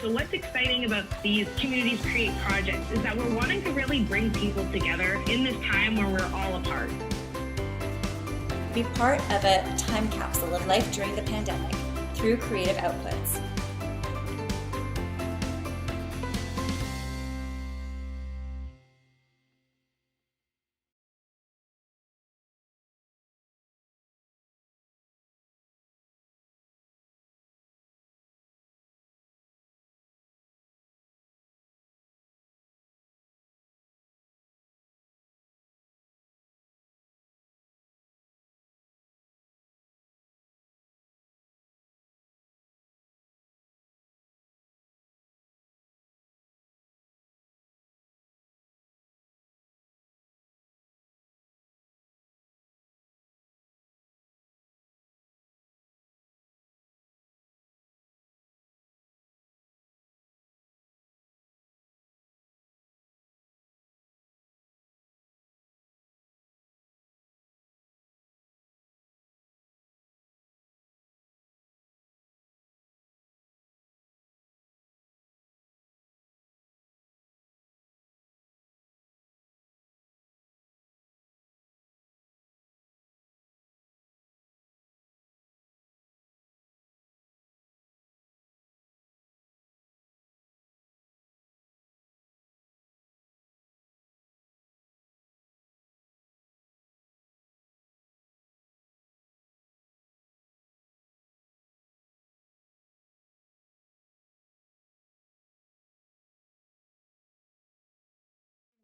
So what's exciting about these Communities Create projects is that we're wanting to really bring people together in this time where we're all apart. Be part of a time capsule of life during the pandemic through creative outputs.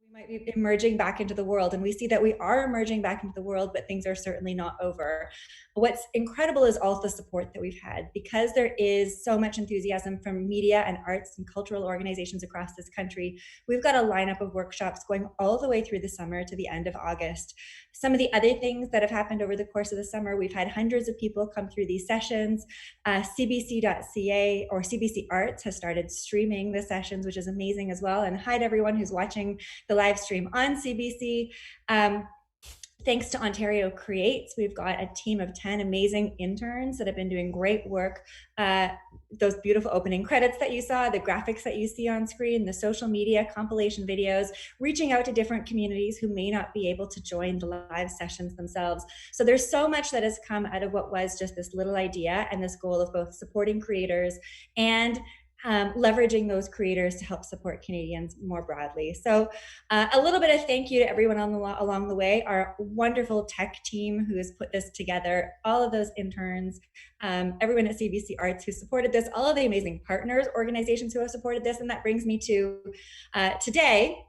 We might be emerging back into the world, and we see that we are emerging back into the world, but things are certainly not over. What's incredible is all the support that we've had, because there is so much enthusiasm from media and arts and cultural organizations across this country. We've got a lineup of workshops going all the way through the summer to the end of August. Some of the other things that have happened over the course of the summer, we've had hundreds of people come through these sessions. CBC.ca or CBC Arts has started streaming the sessions, which is amazing as well. And hi to everyone who's watching the live stream on CBC. Thanks to Ontario Creates, we've got a team of 10 amazing interns that have been doing great work. Those beautiful opening credits that you saw, the graphics that you see on screen, the social media compilation videos, reaching out to different communities who may not be able to join the live sessions themselves. So there's so much that has come out of what was just this little idea and this goal of both supporting creators and leveraging those creators to help support Canadians more broadly. So a little bit of thank you to everyone along the way, our wonderful tech team who has put this together, all of those interns, everyone at CBC Arts who supported this, all of the amazing partners, organizations who have supported this. And that brings me to today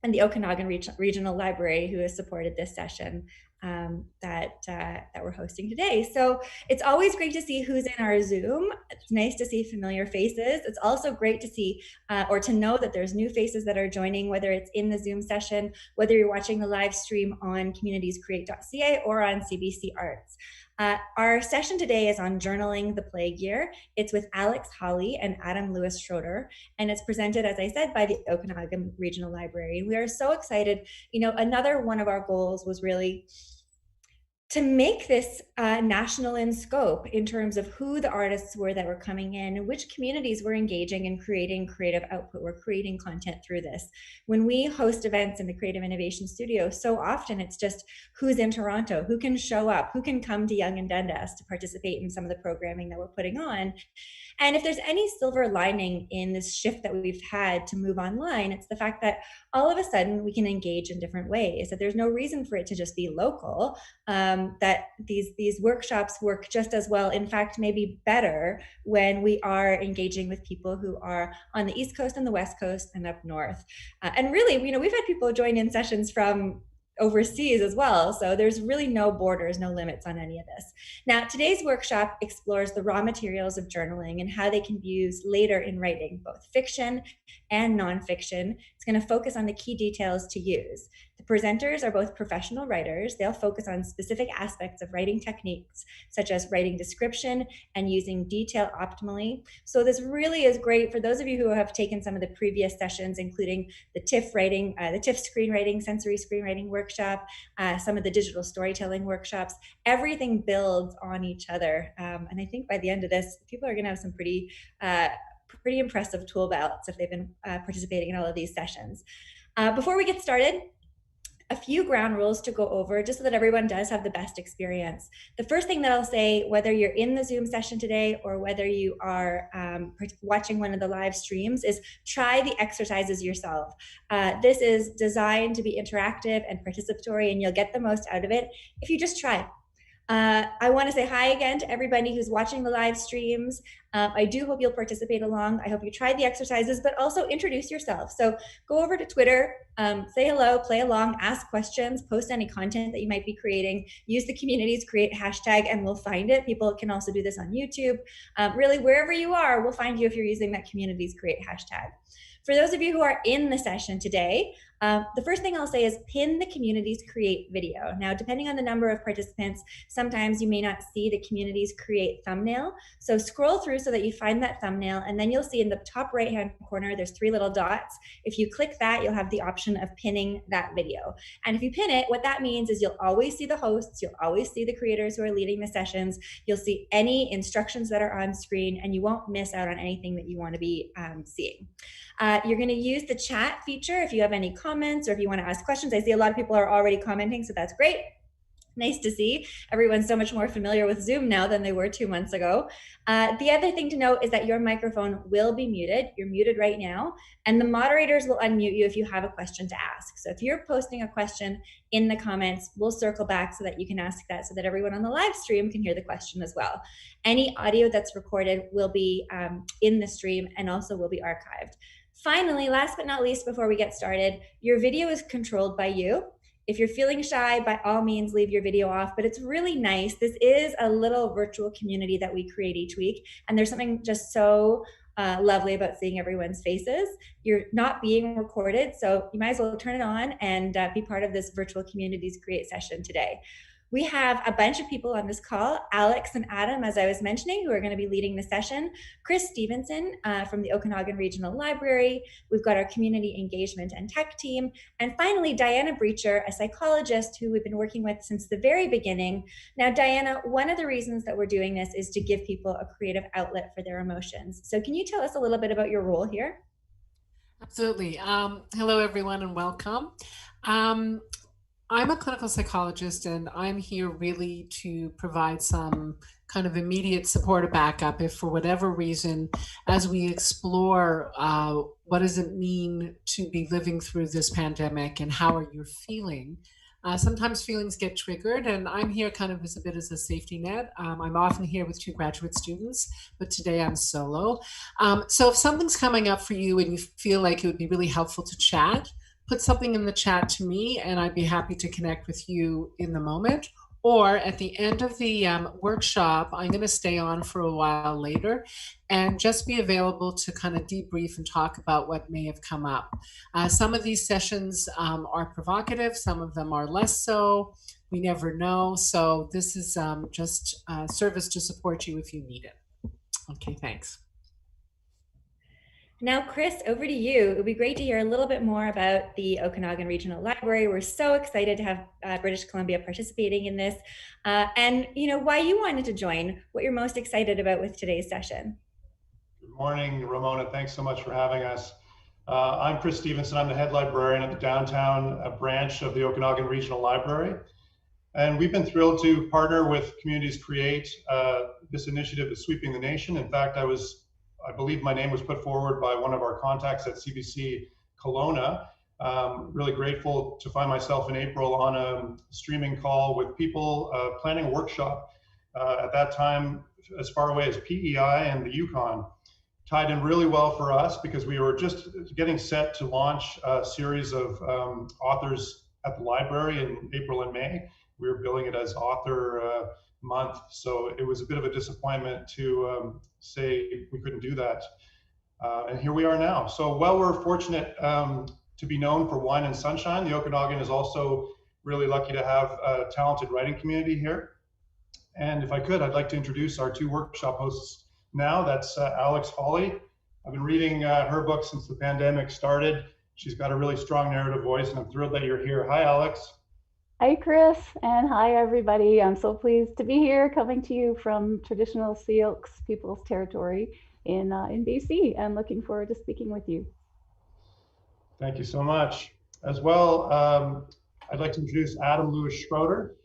and the Okanagan Regional Library who has supported this session that we're hosting today. So it's always great to see who's in our Zoom. It's nice to see familiar faces. It's also great to see or to know that there's new faces that are joining, whether it's in the Zoom session, whether you're watching the live stream on communitiescreate.ca or on CBC Arts. Our session today is on journaling the plague year. It's with Alix Hawley and Adam Schroeder, and it's presented, as I said, by the Okanagan Regional Library. We are so excited. You know, another one of our goals was really to make this national in scope in terms of who the artists were that were coming in and which communities were engaging in creating creative output, were creating content through this. When we host events in the Creative Innovation Studio, so often it's just who's in Toronto, who can show up, who can come to Yonge and Dundas to participate in some of the programming that we're putting on. And if there's any silver lining in this shift that we've had to move online, it's the fact that all of a sudden we can engage in different ways, that there's no reason for it to just be local, that these workshops work just as well, in fact, maybe better when we are engaging with people who are on the East Coast and the West Coast and up north. And really, you know, we've had people join in sessions from overseas as well. So there's really no borders, no limits on any of this. Now, today's workshop explores the raw materials of journaling and how they can be used later in writing, both fiction and nonfiction. It's going to focus on the key details to use. The presenters are both professional writers. They'll focus on specific aspects of writing techniques, such as writing description and using detail optimally. So this really is great for those of you who have taken some of the previous sessions, including the TIFF writing, the TIFF screenwriting, sensory screenwriting workshop, some of the digital storytelling workshops. Everything builds on each other. And I think by the end of this, people are going to have some pretty pretty impressive tool belts if they've been participating in all of these sessions. Before we get started, a few ground rules to go over just so that everyone does have the best experience. The first thing that I'll say, whether you're in the Zoom session today or whether you are watching one of the live streams, is try the exercises yourself. This is designed to be interactive and participatory, and you'll get the most out of it if you just try. I want to say hi again to everybody who's watching the live streams. I do hope you'll participate along. I hope you try the exercises, but also introduce yourself. So go over to Twitter, say hello, play along, ask questions, post any content that you might be creating, use the Communities Create hashtag, and we'll find it. People can also do this on YouTube. Really, wherever you are, we'll find you if you're using that Communities Create hashtag. For those of you who are in the session today, the first thing I'll say is pin the Communities Create video. Now, depending on the number of participants, sometimes you may not see the Communities Create thumbnail. So scroll through so that you find that thumbnail, and then you'll see in the top right-hand corner, there's 3 little dots. If you click that, you'll have the option of pinning that video. And if you pin it, what that means is you'll always see the hosts, you'll always see the creators who are leading the sessions, you'll see any instructions that are on screen, and you won't miss out on anything that you want to be seeing. You're going to use the chat feature if you have any comments or if you want to ask questions. I see a lot of people are already commenting, so that's great. Nice to see. Everyone's so much more familiar with Zoom now than they were 2 months ago. The other thing to note is that your microphone will be muted. You're muted right now, and the moderators will unmute you if you have a question to ask. So if you're posting a question in the comments, we'll circle back so that you can ask that so that everyone on the live stream can hear the question as well. Any audio that's recorded will be in the stream and also will be archived. Finally, last but not least, before we get started, your video is controlled by you. If you're feeling shy, by all means, leave your video off, but it's really nice. This is a little virtual community that we create each week, and there's something just so lovely about seeing everyone's faces. You're not being recorded, so you might as well turn it on and be part of this virtual Communities Create session today. We have a bunch of people on this call, Alix and Adam, as I was mentioning, who are going to be leading the session, Chris Stevenson from the Okanagan Regional Library, we've got our community engagement and tech team, and finally, Diana Breacher, a psychologist who we've been working with since the very beginning. Now, Diana, one of the reasons that we're doing this is to give people a creative outlet for their emotions. So can you tell us a little bit about your role here? Absolutely. Hello, everyone, and welcome. I'm a clinical psychologist, and I'm here really to provide some kind of immediate support or backup if for whatever reason, as we explore what does it mean to be living through this pandemic and how are you feeling. Sometimes feelings get triggered, and I'm here kind of as a bit as a safety net. I'm often here with 2 graduate students, but today I'm solo. So if something's coming up for you and you feel like it would be really helpful to chat, put something in the chat to me and I'd be happy to connect with you in the moment. Or at the end of the workshop, I'm going to stay on for a while later and just be available to kind of debrief and talk about what may have come up. Some of these sessions are provocative, some of them are less so. We never know. So this is just service to support you if you need it. Okay, thanks. Now, Chris, over to you. It would be great to hear a little bit more about the Okanagan Regional Library. We're so excited to have British Columbia participating in this, and why you wanted to join, what you're most excited about with today's session. Good morning, Ramona. Thanks so much for having us. I'm Chris Stevenson. I'm the head librarian at the downtown branch of the Okanagan Regional Library. And we've been thrilled to partner with Communities Create. This initiative is sweeping the nation. In fact, I believe my name was put forward by one of our contacts at CBC Kelowna. Really grateful to find myself in April on a streaming call with people planning a workshop at that time as far away as PEI and the Yukon. Tied in really well for us because we were just getting set to launch a series of authors at the library in April and May. We were billing it as author month, so it was a bit of a disappointment to say we couldn't do that, and here we are now. So while we're fortunate to be known for wine and sunshine, the Okanagan is also really lucky to have a talented writing community here. And if I could, I'd like to introduce our 2 workshop hosts now. That's Alix Hawley. I've been reading her book since the pandemic started. She's got a really strong narrative voice, and I'm thrilled that you're here. Hi, Alix. Hi, Chris, and hi, everybody. I'm so pleased to be here, coming to you from traditional Sioux people's territory. in BC, and looking forward to speaking with you. Thank you so much. As well, I'd like to introduce Adam Lewis Schroeder.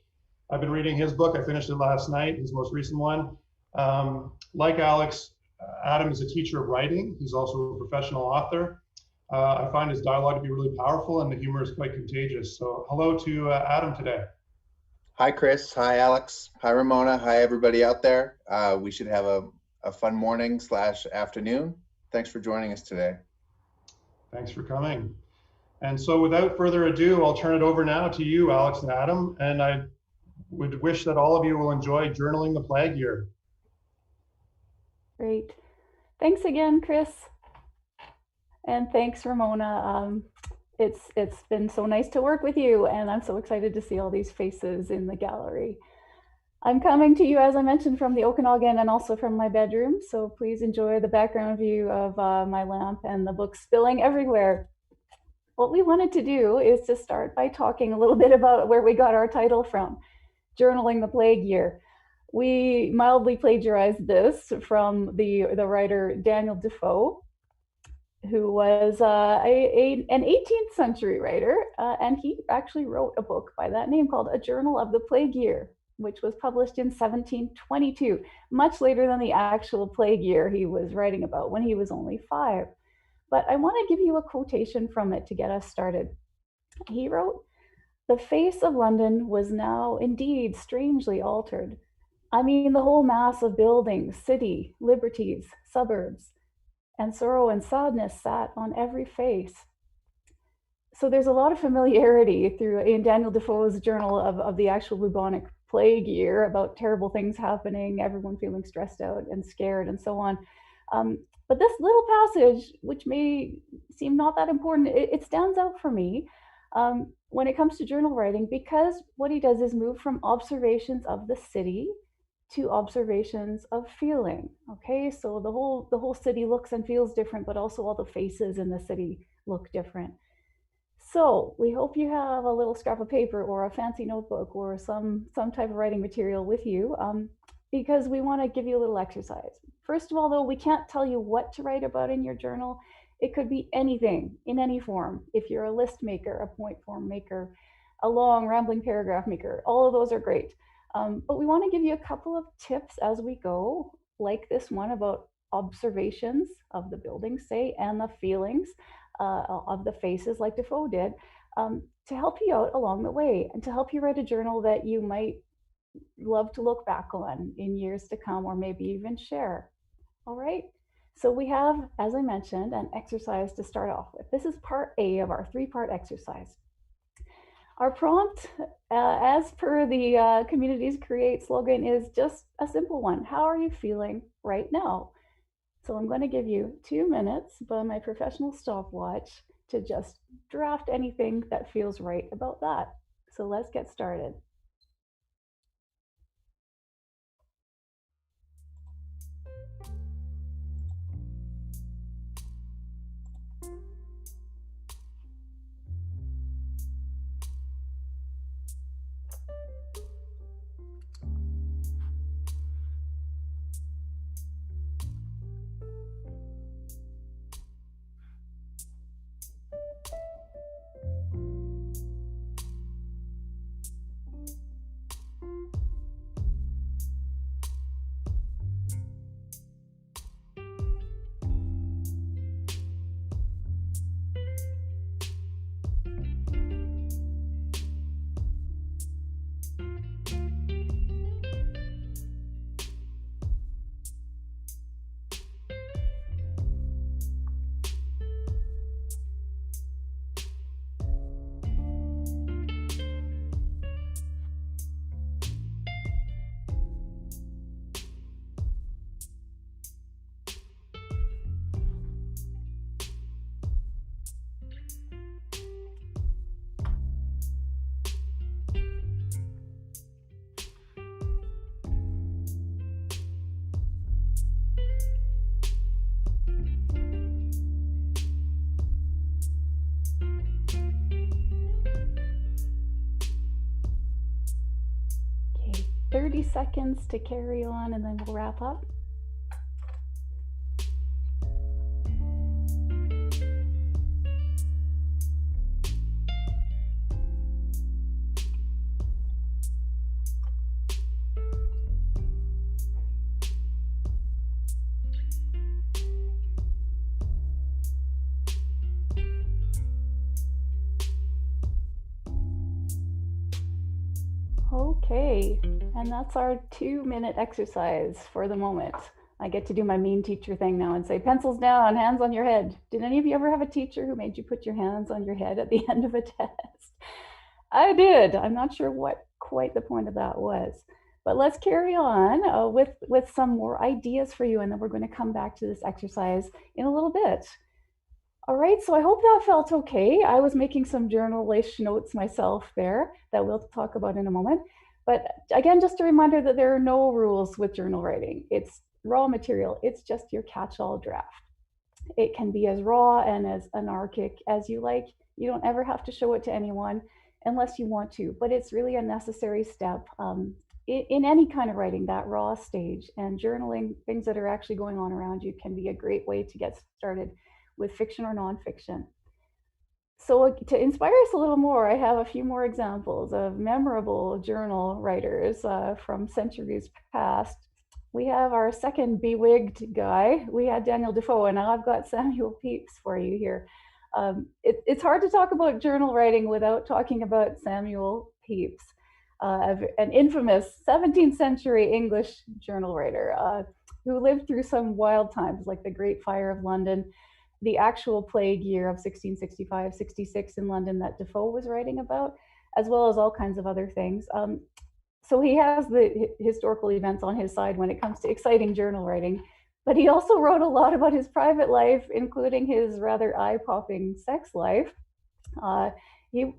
I've been reading his book. I finished it last night, his most recent one. Like Alix, Adam is a teacher of writing. He's also a professional author. I find his dialogue to be really powerful, and the humor is quite contagious. So hello to Adam today. Hi, Chris. Hi, Alix. Hi, Ramona. Hi, everybody out there. We should have a fun morning / afternoon. Thanks for joining us today. Thanks for coming. And so without further ado, I'll turn it over now to you, Alix and Adam. And I would wish that all of you will enjoy journaling the plague year. Great. Thanks again, Chris. And thanks, Ramona. It's been so nice to work with you, and I'm so excited to see all these faces in the gallery. I'm coming to you, as I mentioned, from the Okanagan and also from my bedroom, so please enjoy the background view of my lamp and the books spilling everywhere. What we wanted to do is to start by talking a little bit about where we got our title from, Journaling the Plague Year. We mildly plagiarized this from the writer Daniel Defoe, who was an 18th century writer, and he actually wrote a book by that name called A Journal of the Plague Year, which was published in 1722, much later than the actual plague year he was writing about, when he was only 5. But I want to give you a quotation from it to get us started. He wrote, "The face of London was now indeed strangely altered. I mean the whole mass of buildings, city, liberties, suburbs, and sorrow and sadness sat on every face." So there's a lot of familiarity in Daniel Defoe's journal of the actual bubonic plague year, about terrible things happening, everyone feeling stressed out and scared and so on. But this little passage, which may seem not that important, it stands out for me when it comes to journal writing, because what he does is move from observations of the city to observations of feeling. Okay, so the whole city looks and feels different, but also all the faces in the city look different. So we hope you have a little scrap of paper or a fancy notebook or some type of writing material with you, because we want to give you a little exercise. First of all, though, we can't tell you what to write about in your journal. It could be anything in any form. If you're a list maker, a point form maker, a long rambling paragraph maker, all of those are great. But we want to give you a couple of tips as we go, like this one about observations of the buildings, say, and the feelings of the faces, like Defoe did, to help you out along the way, and to help you write a journal that you might love to look back on in years to come, or maybe even share. All right. So we have, as I mentioned, an exercise to start off with. This is part A of our 3-part exercise. Our prompt, as per the Communities Create slogan, is just a simple one. How are you feeling right now? So I'm going to give you 2 minutes by my professional stopwatch to just draft anything that feels right about that. So let's get started. Okay, 30 seconds to carry on, and then we'll wrap up. Okay, and that's our 2-minute exercise for the moment. I get to do my mean teacher thing now and say, pencils down, hands on your head. Did any of you ever have a teacher who made you put your hands on your head at the end of a test? I did. I'm not sure what quite the point of that was. But let's carry on with some more ideas for you, and then we're going to come back to this exercise in a little bit. All right, so I hope that felt okay. I was making some journalish notes myself there that we'll talk about in a moment. But again, just a reminder that there are no rules with journal writing. It's raw material. It's just your catch-all draft. It can be as raw and as anarchic as you like. You don't ever have to show it to anyone unless you want to, but it's really a necessary step in any kind of writing, that raw stage. And journaling things that are actually going on around you can be a great way to get started with fiction or nonfiction. So to inspire us a little more, I have a few more examples of memorable journal writers from centuries past. We have our second bewigged guy. We had Daniel Defoe, and now I've got Samuel Pepys for you here. It's hard to talk about journal writing without talking about Samuel Pepys, an infamous 17th century English journal writer who lived through some wild times like the Great Fire of London, the actual plague year of 1665-66 in London that Defoe was writing about, as well as all kinds of other things. So he has the historical events on his side when it comes to exciting journal writing, but he also wrote a lot about his private life, including his rather eye-popping sex life.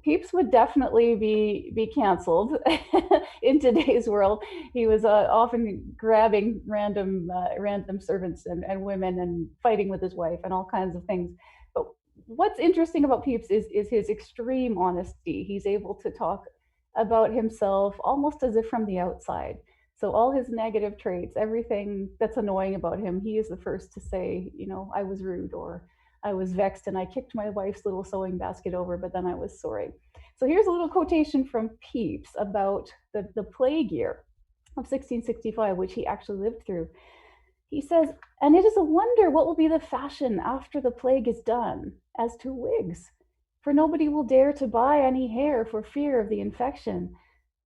Pepys would definitely be canceled in today's world. He was often grabbing random servants and women and fighting with his wife and all kinds of things. But what's interesting about Pepys is his extreme honesty. He's able to talk about himself almost as if from the outside. So all his negative traits, everything that's annoying about him, he is the first to say, you know, I was rude, or I was vexed and I kicked my wife's little sewing basket over, but then I was sorry. So here's a little quotation from Pepys about the plague year of 1665, which he actually lived through. He says, "And it is a wonder what will be the fashion after the plague is done, as to wigs. For nobody will dare to buy any hair for fear of the infection,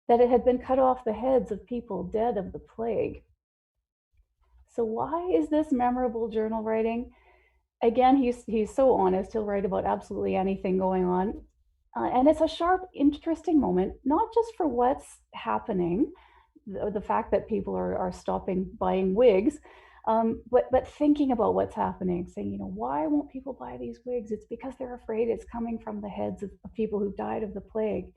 that it had been cut off the heads of people dead of the plague." So why is this memorable journal writing? Again, he's so honest. He'll write about absolutely anything going on. And it's a sharp, interesting moment, not just for what's happening, the fact that people are stopping buying wigs, but thinking about what's happening, saying, you know, why won't people buy these wigs? It's because they're afraid it's coming from the heads of people who died of the plague.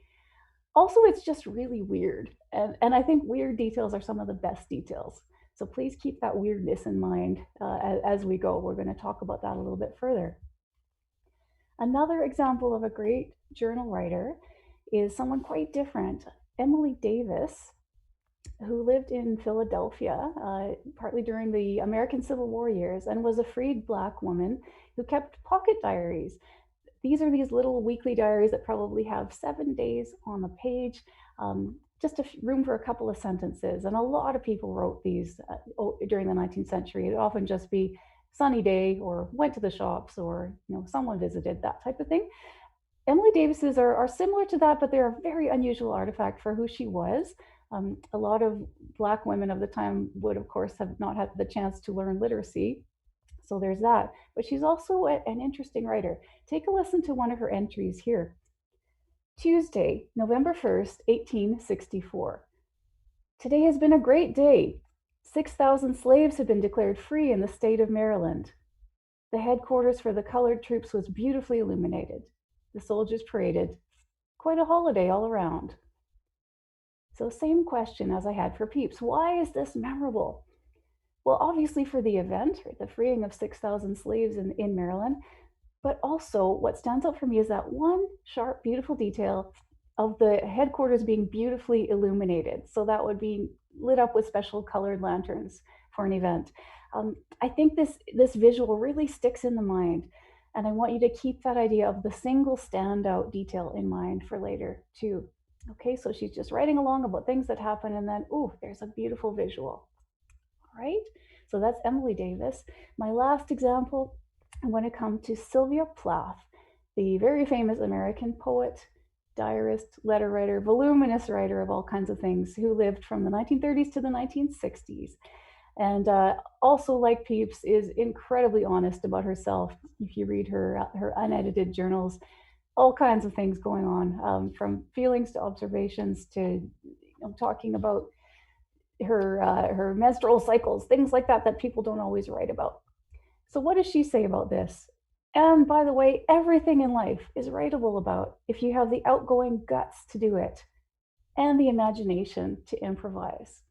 Also, it's just really weird. And I think weird details are some of the best details. So please keep that weirdness in mind as we go. We're going to talk about that a little bit further. Another example of a great journal writer is someone quite different, Emily Davis, who lived in Philadelphia, partly during the American Civil War years, and was a freed Black woman who kept pocket diaries. These are these little weekly diaries that probably have 7 days on the page, just room for a couple of sentences. And a lot of people wrote these during the 19th century. It'd often just be sunny day, or went to the shops, or someone visited, that type of thing. Emily Davis's are similar to that, but they're a very unusual artifact for who she was. A lot of Black women of the time would, of course, have not had the chance to learn literacy. So there's that. But she's also an interesting writer. Take a listen to one of her entries here. Tuesday, November 1st, 1864. Today has been a great day. 6,000 slaves have been declared free in the state of Maryland. The headquarters for the colored troops was beautifully illuminated. The soldiers paraded. Quite a holiday all around. So same question as I had for Pepys. Why is this memorable? Well, obviously for the event, the freeing of 6,000 slaves in Maryland, but also what stands out for me is that one sharp, beautiful detail of the headquarters being beautifully illuminated. So that would be lit up with special colored lanterns for an event. I think this visual really sticks in the mind, and I want you to keep that idea of the single standout detail in mind for later too. Okay, so she's just writing along about things that happen, and then, ooh, there's a beautiful visual. All right, so that's Emily Davis. My last example, I'm going to come to Sylvia Plath, the very famous American poet, diarist, letter writer, voluminous writer of all kinds of things, who lived from the 1930s to the 1960s. And also, like Pepys, is incredibly honest about herself. If you read her unedited journals, all kinds of things going on, from feelings to observations to talking about her menstrual cycles, things like that that people don't always write about. So what does she say about this? And by the way, everything in life is writable about if you have the outgoing guts to do it and the imagination to improvise.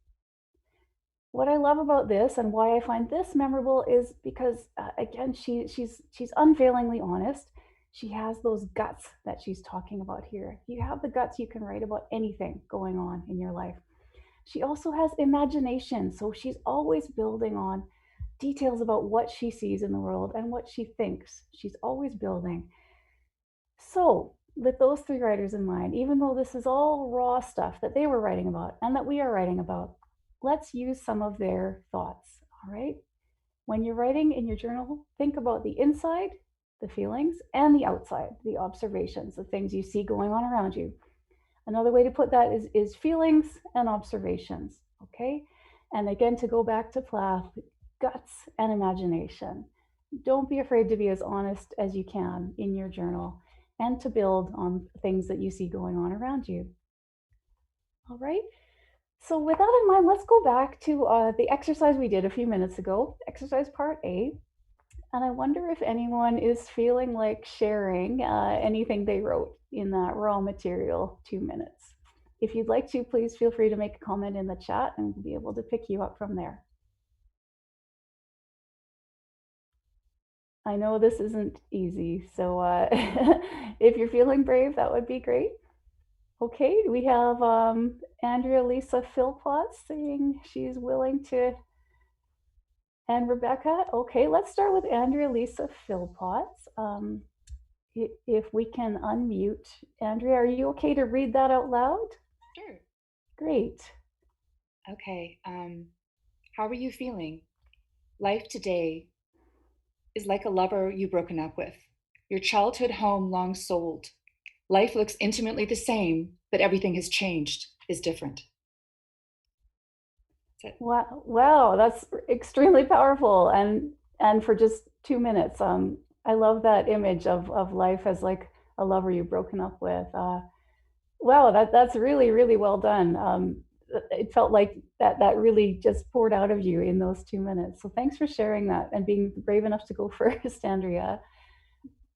What I love about this and why I find this memorable is because, again, she's unfailingly honest. She has those guts that she's talking about here. If you have the guts, you can write about anything going on in your life. She also has imagination, so she's always building on details about what she sees in the world and what she thinks. She's always building. So, with those three writers in mind, even though this is all raw stuff that they were writing about and that we are writing about, let's use some of their thoughts, all right? When you're writing in your journal, think about the inside, the feelings, and the outside, the observations, the things you see going on around you. Another way to put that is feelings and observations, okay? And again, to go back to Plath, guts and imagination. Don't be afraid to be as honest as you can in your journal and to build on things that you see going on around you. All right? So with that in mind, let's go back to the exercise we did a few minutes ago, exercise part A. And I wonder if anyone is feeling like sharing anything they wrote in that raw material 2 minutes. If you'd like to, please feel free to make a comment in the chat and we'll be able to pick you up from there. I know this isn't easy, so if you're feeling brave, that would be great. Okay, we have Andrea Lisa Philpott saying she's willing to, and Rebecca. Okay, let's start with Andrea Lisa Philpott. If we can unmute. Andrea, are you okay to read that out loud? Sure. Great. Okay. How are you feeling? Life today is like a lover you've broken up with. Your childhood home long sold. Life looks intimately the same, but everything has changed, is different. That's it. Wow, that's extremely powerful. And for just 2 minutes, I love that image of life as like a lover you've broken up with. Wow, that's really, really well done. It felt like that really just poured out of you in those 2 minutes. So thanks for sharing that and being brave enough to go first, Andrea.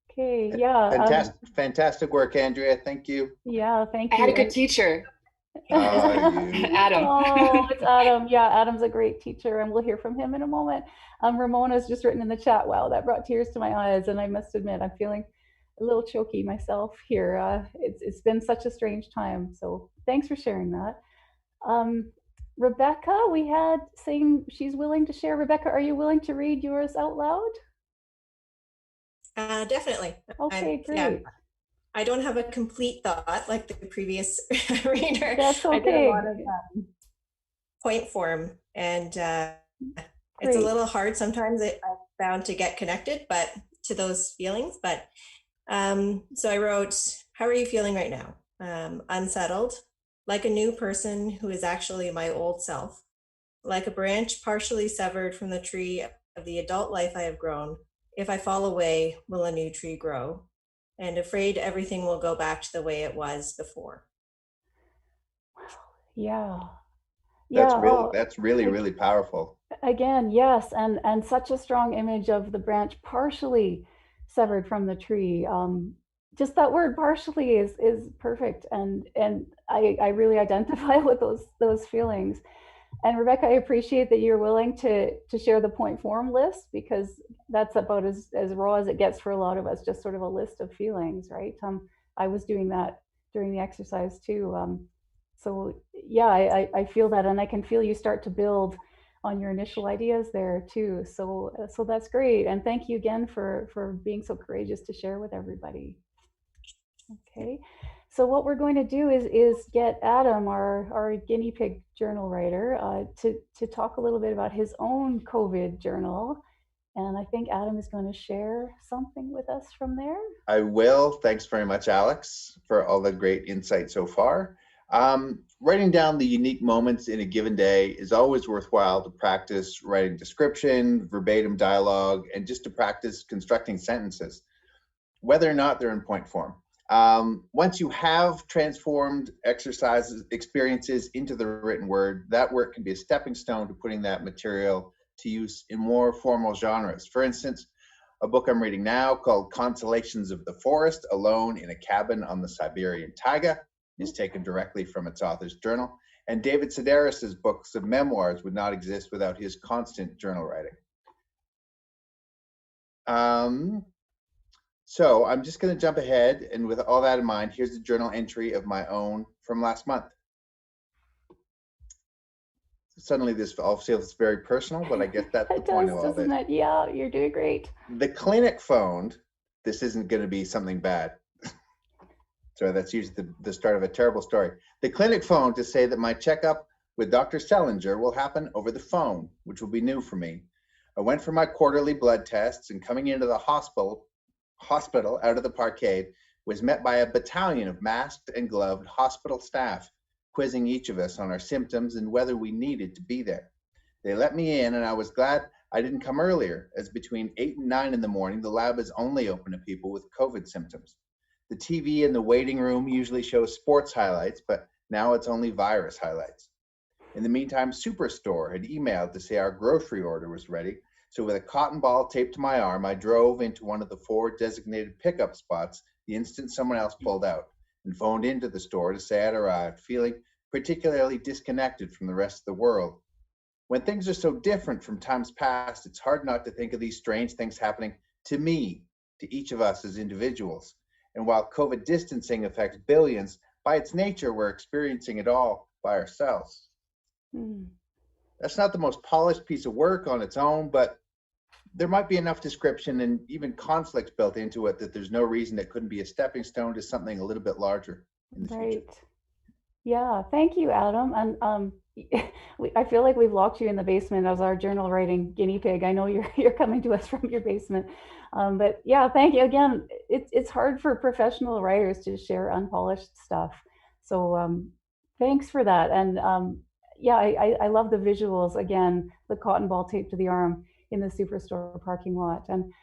Okay, yeah. Fantastic work, Andrea. Thank you. Yeah, thank you. I had a good teacher. Adam. Oh, it's Adam. Yeah, Adam's a great teacher, and we'll hear from him in a moment. Ramona's just written in the chat, wow, that brought tears to my eyes, and I must admit, I'm feeling a little choky myself here. It's been such a strange time, so thanks for sharing that. Rebecca, we had saying she's willing to share. Rebecca, are you willing to read yours out loud? Definitely. Okay, great. Yeah, I don't have a complete thought like the previous reader. That's okay. I did a lot of point form, and it's a little hard sometimes. I found to get connected, but to those feelings. But so I wrote, "How are you feeling right now? Unsettled, like a new person who is actually my old self, like a branch partially severed from the tree of the adult life I have grown. If I fall away, will a new tree grow? And afraid everything will go back to the way it was before." Yeah. That's really powerful. Again, yes, and such a strong image of the branch partially severed from the tree. Just that word partially is perfect, and I really identify with those feelings. And Rebecca, I appreciate that you're willing to share the point form list, because that's about as raw as it gets for a lot of us, just sort of a list of feelings, right? I was doing that during the exercise too. So yeah, I feel that, and I can feel you start to build on your initial ideas there too. So that's great, and thank you again for being so courageous to share with everybody. Okay. So what we're going to do is get Adam, our guinea pig journal writer, to talk a little bit about his own COVID journal. And I think Adam is going to share something with us from there. I will. Thanks very much, Alex, for all the great insight so far. Writing down the unique moments in a given day is always worthwhile to practice writing description, verbatim dialogue, and just to practice constructing sentences, whether or not they're in point form. Once you have transformed exercises, experiences into the written word, that work can be a stepping stone to putting that material to use in more formal genres. For instance, a book I'm reading now called Consolations of the Forest, Alone in a Cabin on the Siberian Taiga, is taken directly from its author's journal. And David Sedaris's books of memoirs would not exist without his constant journal writing. So I'm just going to jump ahead, and with all that in mind, here's a journal entry of my own from last month. Suddenly this all feels very personal, but I guess that's the point of all this. Doesn't it? Yeah, you're doing great. The clinic phoned. This isn't going to be something bad. So that's usually the start of a terrible story. The clinic phoned to say that my checkup with Dr. Sellinger will happen over the phone, which will be new for me. I went for my quarterly blood tests, and coming into the hospital out of the parkade was met by a battalion of masked and gloved hospital staff, quizzing each of us on our symptoms and whether we needed to be there. They let me in, and I was glad I didn't come earlier, as between 8 and 9 in the morning, the lab is only open to people with COVID symptoms. The TV in the waiting room usually shows sports highlights, but now it's only virus highlights. In the meantime, Superstore had emailed to say our grocery order was ready, so with a cotton ball taped to my arm, I drove into one of the 4 designated pickup spots the instant someone else pulled out, and phoned into the store to say I'd arrived, feeling particularly disconnected from the rest of the world. When things are so different from times past, it's hard not to think of these strange things happening to me, to each of us as individuals. And while COVID distancing affects billions, by its nature, we're experiencing it all by ourselves. That's not the most polished piece of work on its own, but there might be enough description and even conflicts built into it that there's no reason it couldn't be a stepping stone to something a little bit larger in the future. Yeah, thank you, Adam. And I feel like we've locked you in the basement as our journal writing guinea pig. I know you're coming to us from your basement. But yeah, thank you again. It's hard for professional writers to share unpolished stuff. So thanks for that. And yeah, I love the visuals. Again, the cotton ball taped to the arm in the Superstore parking lot, and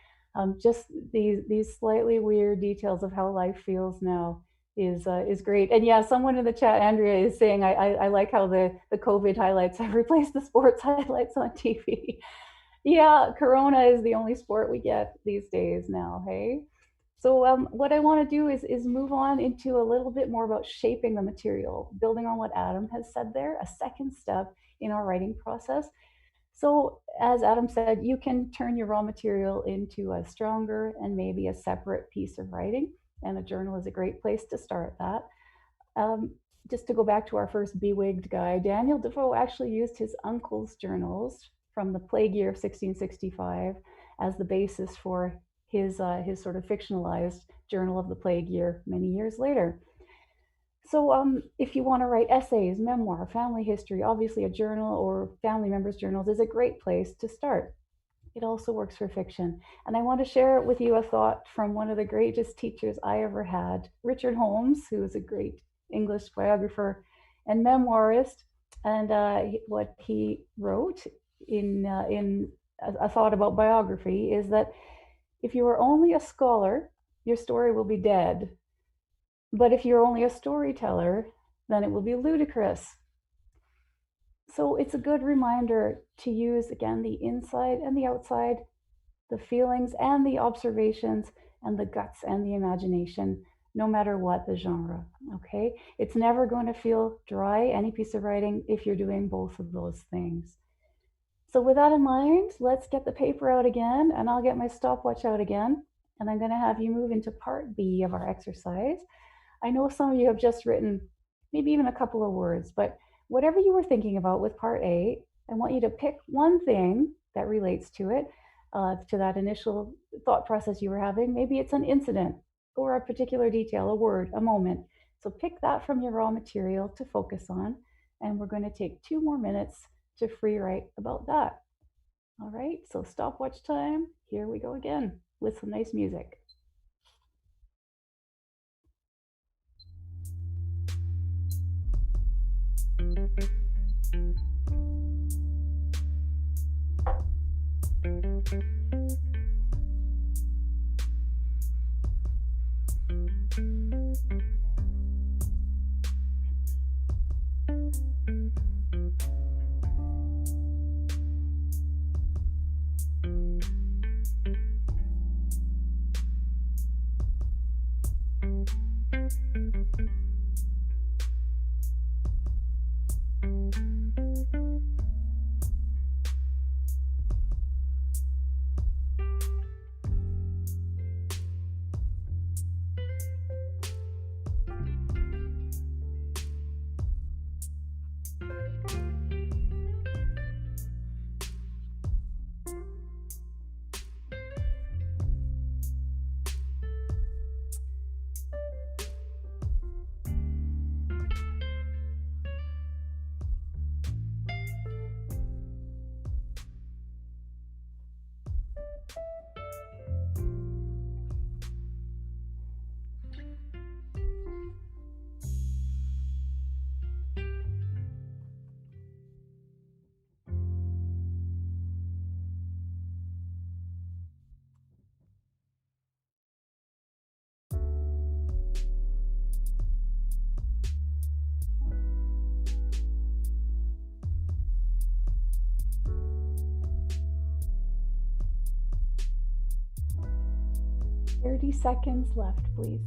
just these slightly weird details of how life feels now is great. And yeah, someone in the chat, Andrea, is saying I like how the COVID highlights have replaced the sports highlights on TV. Yeah, Corona is the only sport we get these days now, hey? So what I want to do is move on into a little bit more about shaping the material, building on what Adam has said there, a second step in our writing process. So as Adam said, you can turn your raw material into a stronger and maybe a separate piece of writing, and a journal is a great place to start that. Just to go back to our first bewigged guy, Daniel Defoe actually used his uncle's journals from the plague year of 1665 as the basis for his sort of fictionalized journal of the plague year many years later. So if you want to write essays, memoir, family history, obviously a journal or family members' journals is a great place to start. It also works for fiction. And I want to share with you a thought from one of the greatest teachers I ever had, Richard Holmes, who is a great English biographer and memoirist. And what he wrote in a thought about biography is that if you are only a scholar, your story will be dead. But if you're only a storyteller, then it will be ludicrous. So it's a good reminder to use, again, the inside and the outside, the feelings and the observations, and the guts and the imagination, no matter what the genre, okay? It's never going to feel dry, any piece of writing, if you're doing both of those things. So with that in mind, let's get the paper out again, and I'll get my stopwatch out again, and I'm going to have you move into part B of our exercise. I know some of you have just written maybe even a couple of words, but whatever you were thinking about with part A, I want you to pick one thing that relates to it, to that initial thought process you were having. Maybe it's an incident or a particular detail, a word, a moment. So pick that from your raw material to focus on, and we're going to take 2 more minutes to free write about that. All right, so stopwatch time. Here we go again with some nice music. Thirty seconds left, please.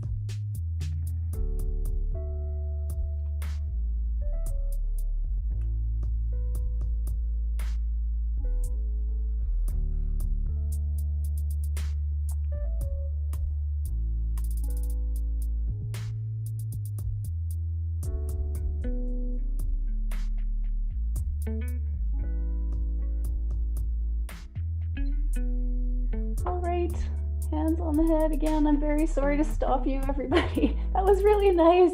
All right, hands on the head again. I'm very sorry to stop you, everybody. That was really nice.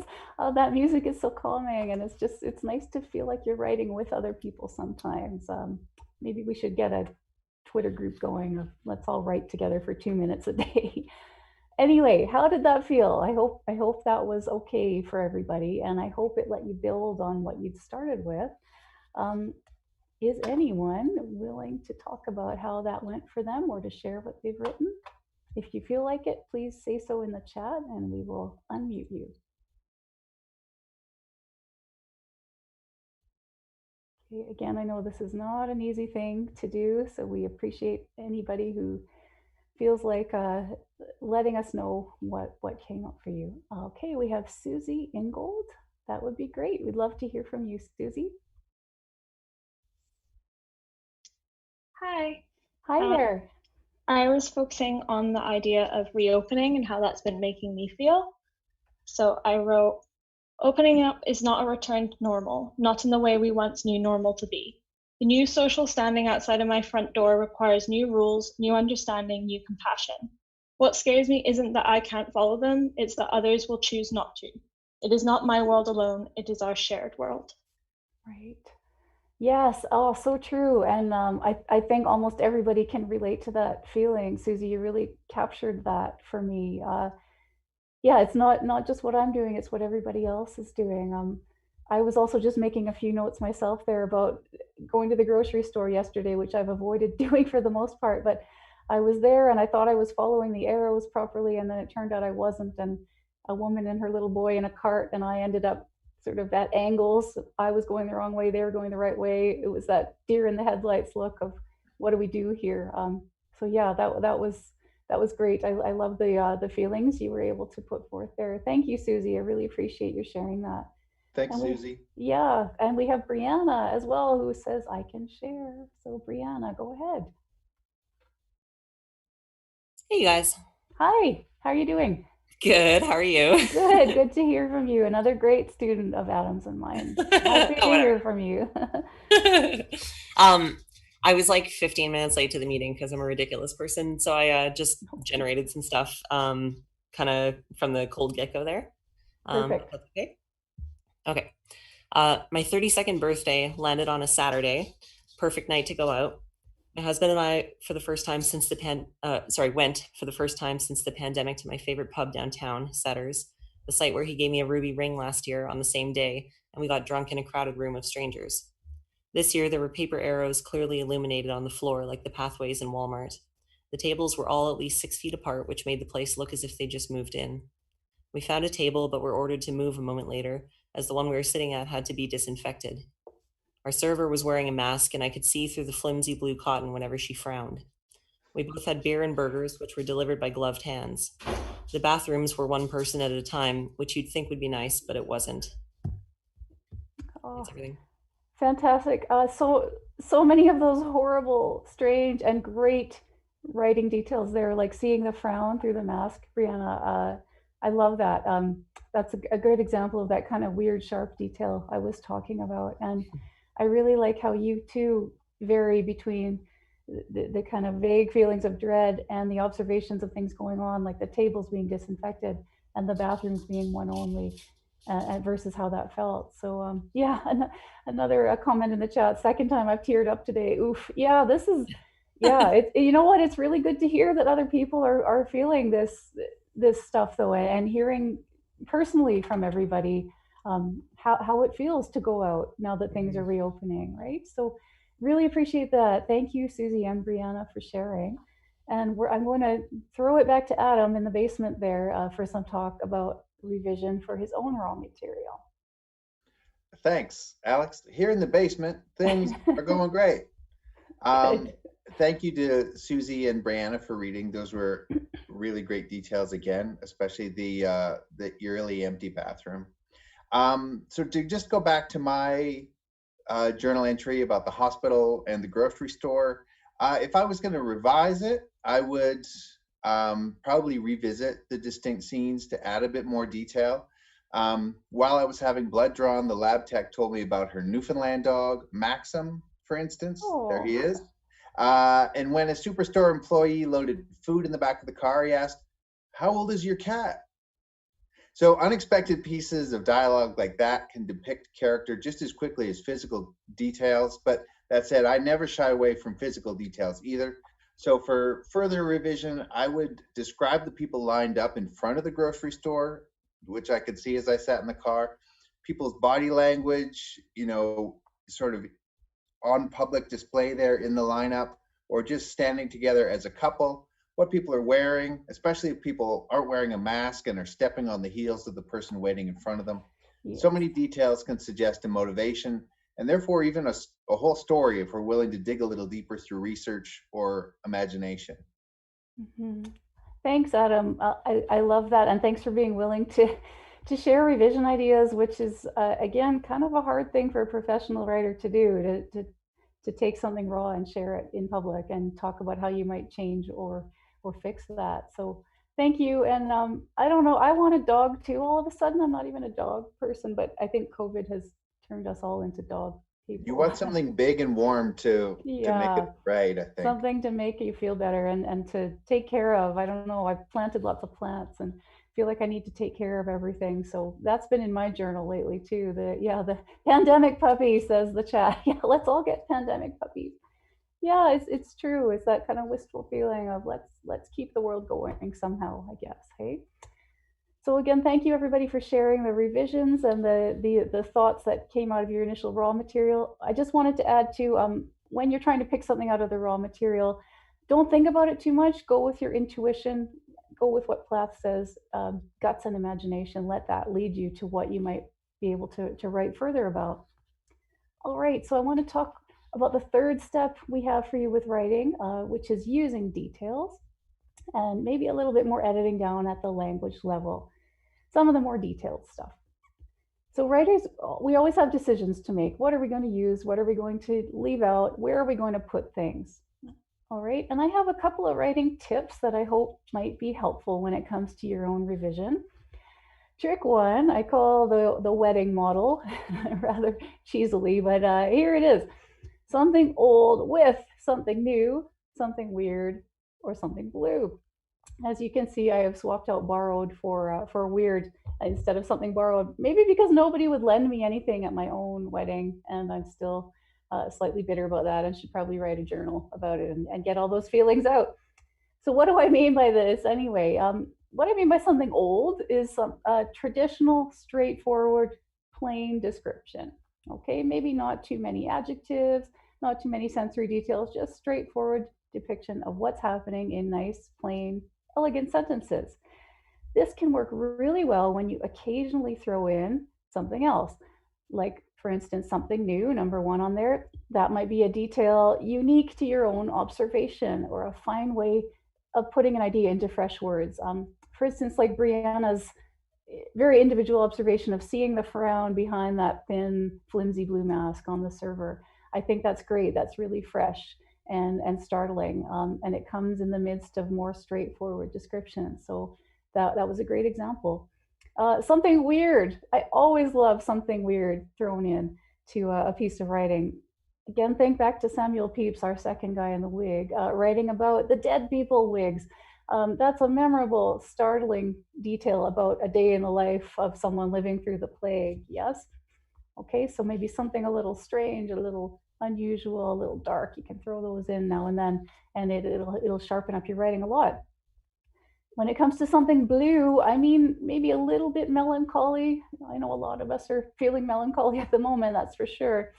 That music is so calming, and it's nice to feel like you're writing with other people sometimes. Maybe we should get a Twitter group going of let's all write together for 2 minutes a day. Anyway, how did that feel? I hope that was okay for everybody, and I hope it let you build on what you'd started with. Is anyone willing to talk about how that went for them or to share what they've written? If you feel like it, please say so in the chat and we will unmute you. Okay, again, I know this is not an easy thing to do, so we appreciate anybody who feels like letting us know what came up for you. Okay, we have Susie Ingold. That would be great. We'd love to hear from you, Susie. Hi. Hi there. I was focusing on the idea of reopening and how that's been making me feel. So I wrote, opening up is not a return to normal, not in the way we once knew normal to be. The new social standing outside of my front door requires new rules, new understanding, new compassion. What scares me isn't that I can't follow them, it's that others will choose not to. It is not my world alone, it is our shared world. Right. Yes, oh, so true. And I think almost everybody can relate to that feeling. Susie, you really captured that for me. Yeah, it's not just what I'm doing, it's what everybody else is doing. I was also just making a few notes myself there about going to the grocery store yesterday, which I've avoided doing for the most part, but I was there and I thought I was following the arrows properly, and then it turned out I wasn't. And a woman and her little boy in a cart, and I ended up sort of at angles. I was going the wrong way, they were going the right way. It was that deer in the headlights look of what do we do here? So yeah, that was great. I love the feelings you were able to put forth there. Thank you, Susie. I really appreciate you sharing that. Thanks, And Susie. yeah, and we have Brianna as well who says I can share. So Brianna, go ahead. Hey, you guys. Hi, how are you doing? Good. How are you? Good to hear from you. Another great student of Adam's and mine. Happy to hear from you. I was like 15 minutes late to the meeting because I'm a ridiculous person. So I just generated some stuff kind of from the cold get-go there. Perfect. Okay. Okay. My 32nd birthday landed on a Saturday. Perfect night to go out. My husband and I, for the first time since the went for the first time since the pandemic to my favorite pub downtown, Setter's, the site where he gave me a ruby ring last year on the same day, and we got drunk in a crowded room of strangers. This year, there were paper arrows clearly illuminated on the floor like the pathways in Walmart. The tables were all at least 6 feet apart, which made the place look as if they just moved in. We found a table, but were ordered to move a moment later, as the one we were sitting at had to be disinfected. Our server was wearing a mask, and I could see through the flimsy blue cotton whenever she frowned. We both had beer and burgers, which were delivered by gloved hands. The bathrooms were one person at a time, which you'd think would be nice, but it wasn't. Oh, That's everything. fantastic. So many of those horrible, strange, and great writing details there, like seeing the frown through the mask, Brianna. I love that. That's a great example of that kind of weird, sharp detail I was talking about. And I really like how you two vary between the kind of vague feelings of dread and the observations of things going on, like the tables being disinfected and the bathrooms being one only, versus how that felt. So yeah, another comment in the chat. Second time I've teared up today. Oof. Yeah, this is, yeah, you know what? It's really good to hear that other people are feeling this stuff though, and hearing personally from everybody how it feels to go out now that things are reopening, right? So really appreciate that. Thank you, Susie and Brianna, for sharing. And I'm going to throw it back to Adam in the basement there for some talk about revision for his own raw material. Thanks, Alex. Here in the basement, things are going great. Thank you to Susie and Brianna for reading. Those were really great details again, especially the eerily empty bathroom. So to just go back to my journal entry about the hospital and the grocery store, if I was going to revise it, I would probably revisit the distinct scenes to add a bit more detail. While I was having blood drawn, the lab tech told me about her Newfoundland dog, Maxim, for instance. Oh. There he is. And when a Superstore employee loaded food in the back of the car, he asked, "How old is your cat?" So unexpected pieces of dialogue like that can depict character just as quickly as physical details. But that said, I never shy away from physical details either. So for further revision, I would describe the people lined up in front of the grocery store, which I could see as I sat in the car, people's body language, you know, sort of on public display there in the lineup, or just standing together as a couple, what people are wearing, especially if people aren't wearing a mask and are stepping on the heels of the person waiting in front of them. Yes. So many details can suggest a motivation, and therefore even a whole story if we're willing to dig a little deeper through research or imagination. Mm-hmm. Thanks, Adam. I love that, and thanks for being willing to share revision ideas, which is again kind of a hard thing for a professional writer to do, to take something raw and share it in public and talk about how you might change or fix that. So thank you. And I don't know, I want a dog too all of a sudden. I'm not even a dog person, but I think COVID has turned us all into dog people. You want something big and warm to make it right, I think. Something to make you feel better and to take care of. I don't know, I've planted lots of plants and feel like I need to take care of everything. So that's been in my journal lately too. The pandemic puppy, says the chat. Yeah, let's all get pandemic puppies. Yeah, it's true. It's that kind of wistful feeling of let's keep the world going somehow, I guess. Hey. So again, thank you everybody for sharing the revisions and the thoughts that came out of your initial raw material. I just wanted to add to when you're trying to pick something out of the raw material, don't think about it too much. Go with your intuition. Go with what Plath says, guts and imagination. Let that lead you to what you might be able to write further about. All right, so I want to talk about the third step we have for you with writing, which is using details and maybe a little bit more editing down at the language level, some of the more detailed stuff. So writers, we always have decisions to make. What are we going to use? What are we going to leave out? Where are we going to put things? All right, and I have a couple of writing tips that I hope might be helpful when it comes to your own revision. Trick one, I call the wedding model, rather cheesily, but here it is. Something old with something new, something weird, or something blue. As you can see, I have swapped out borrowed for weird instead of something borrowed, maybe because nobody would lend me anything at my own wedding, and I'm still slightly bitter about that and should probably write a journal about it and get all those feelings out. So what do I mean by this anyway? What I mean by something old is some traditional, straightforward, plain description. Okay, maybe not too many adjectives, not too many sensory details, just straightforward depiction of what's happening in nice, plain, elegant sentences. This can work really well when you occasionally throw in something else, like, for instance, something new, number one on there. That might be a detail unique to your own observation or a fine way of putting an idea into fresh words. For instance, like Brianna's very individual observation of seeing the frown behind that thin, flimsy blue mask on the server. I think that's great. That's really fresh and startling. And it comes in the midst of more straightforward description. So that was a great example. Something weird. I always love something weird thrown in to a piece of writing. Again, think back to Samuel Pepys, our second guy in the wig, writing about the dead people wigs. That's a memorable, startling detail about a day in the life of someone living through the plague. Yes? Okay, so maybe something a little strange, a little unusual, a little dark. You can throw those in now and then, and it'll sharpen up your writing a lot. When it comes to something blue, I mean, maybe a little bit melancholy. I know a lot of us are feeling melancholy at the moment, that's for sure.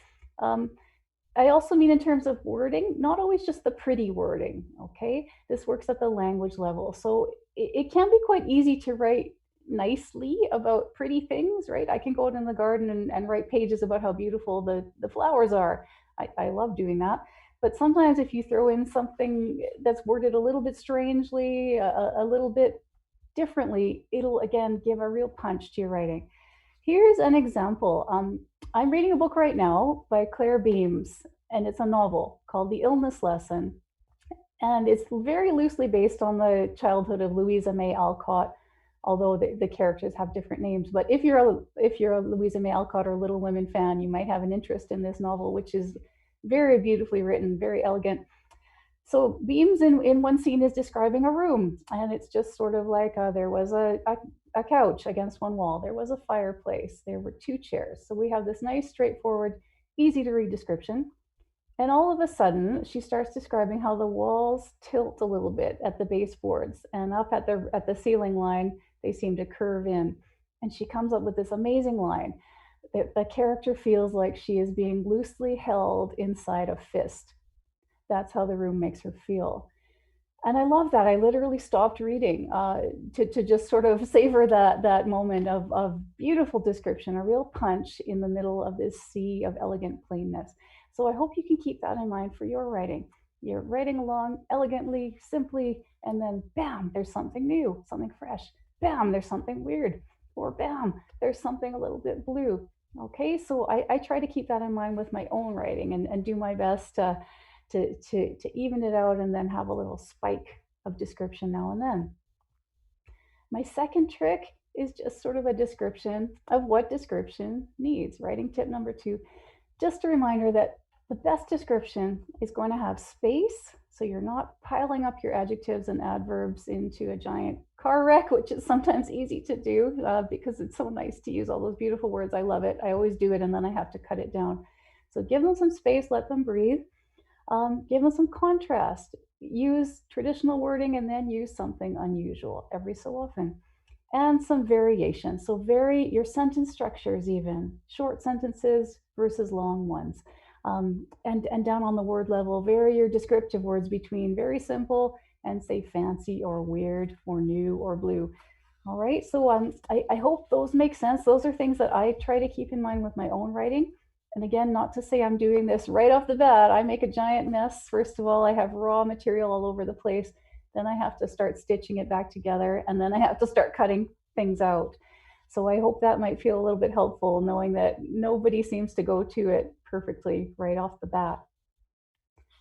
I also mean in terms of wording, not always just the pretty wording, okay? This works at the language level. So it can be quite easy to write nicely about pretty things, right? I can go out in the garden and write pages about how beautiful the flowers are. I love doing that. But sometimes if you throw in something that's worded a little bit strangely, a little bit differently, it'll again give a real punch to your writing. Here's an example. I'm reading a book right now by Claire Beams, and it's a novel called The Illness Lesson. And it's very loosely based on the childhood of Louisa May Alcott, although the characters have different names. But if you're a Louisa May Alcott or Little Women fan, you might have an interest in this novel, which is very beautifully written, very elegant. So Beams in one scene is describing a room, and it's just sort of like there was a couch against one wall, there was a fireplace, there were two chairs. So we have this nice, straightforward, easy to read description. And all of a sudden, she starts describing how the walls tilt a little bit at the baseboards, and up at the ceiling line, they seem to curve in. And she comes up with this amazing line. The character feels like she is being loosely held inside a fist. That's how the room makes her feel. And I love that. I literally stopped reading to just sort of savor that moment of beautiful description, a real punch in the middle of this sea of elegant plainness. So I hope you can keep that in mind for your writing. You're writing along elegantly, simply, and then bam, there's something new, something fresh. Bam, there's something weird. Or bam, there's something a little bit blue. Okay, so I try to keep that in mind with my own writing and do my best to even it out and then have a little spike of description now and then. My second trick is just sort of a description of what description needs. Writing tip number 2, just a reminder that the best description is going to have space, so you're not piling up your adjectives and adverbs into a giant car wreck, which is sometimes easy to do because it's so nice to use all those beautiful words. I love it. I always do it, and then I have to cut it down. So give them some space, let them breathe. Give them some contrast. Use traditional wording and then use something unusual every so often. And some variation. So vary your sentence structures even. Short sentences versus long ones. And down on the word level, vary your descriptive words between very simple and say fancy or weird or new or blue. All right, so I hope those make sense. Those are things that I try to keep in mind with my own writing. And again, not to say I'm doing this right off the bat. I make a giant mess. First of all, I have raw material all over the place. Then I have to start stitching it back together. And then I have to start cutting things out. So I hope that might feel a little bit helpful, knowing that nobody seems to go to it perfectly right off the bat.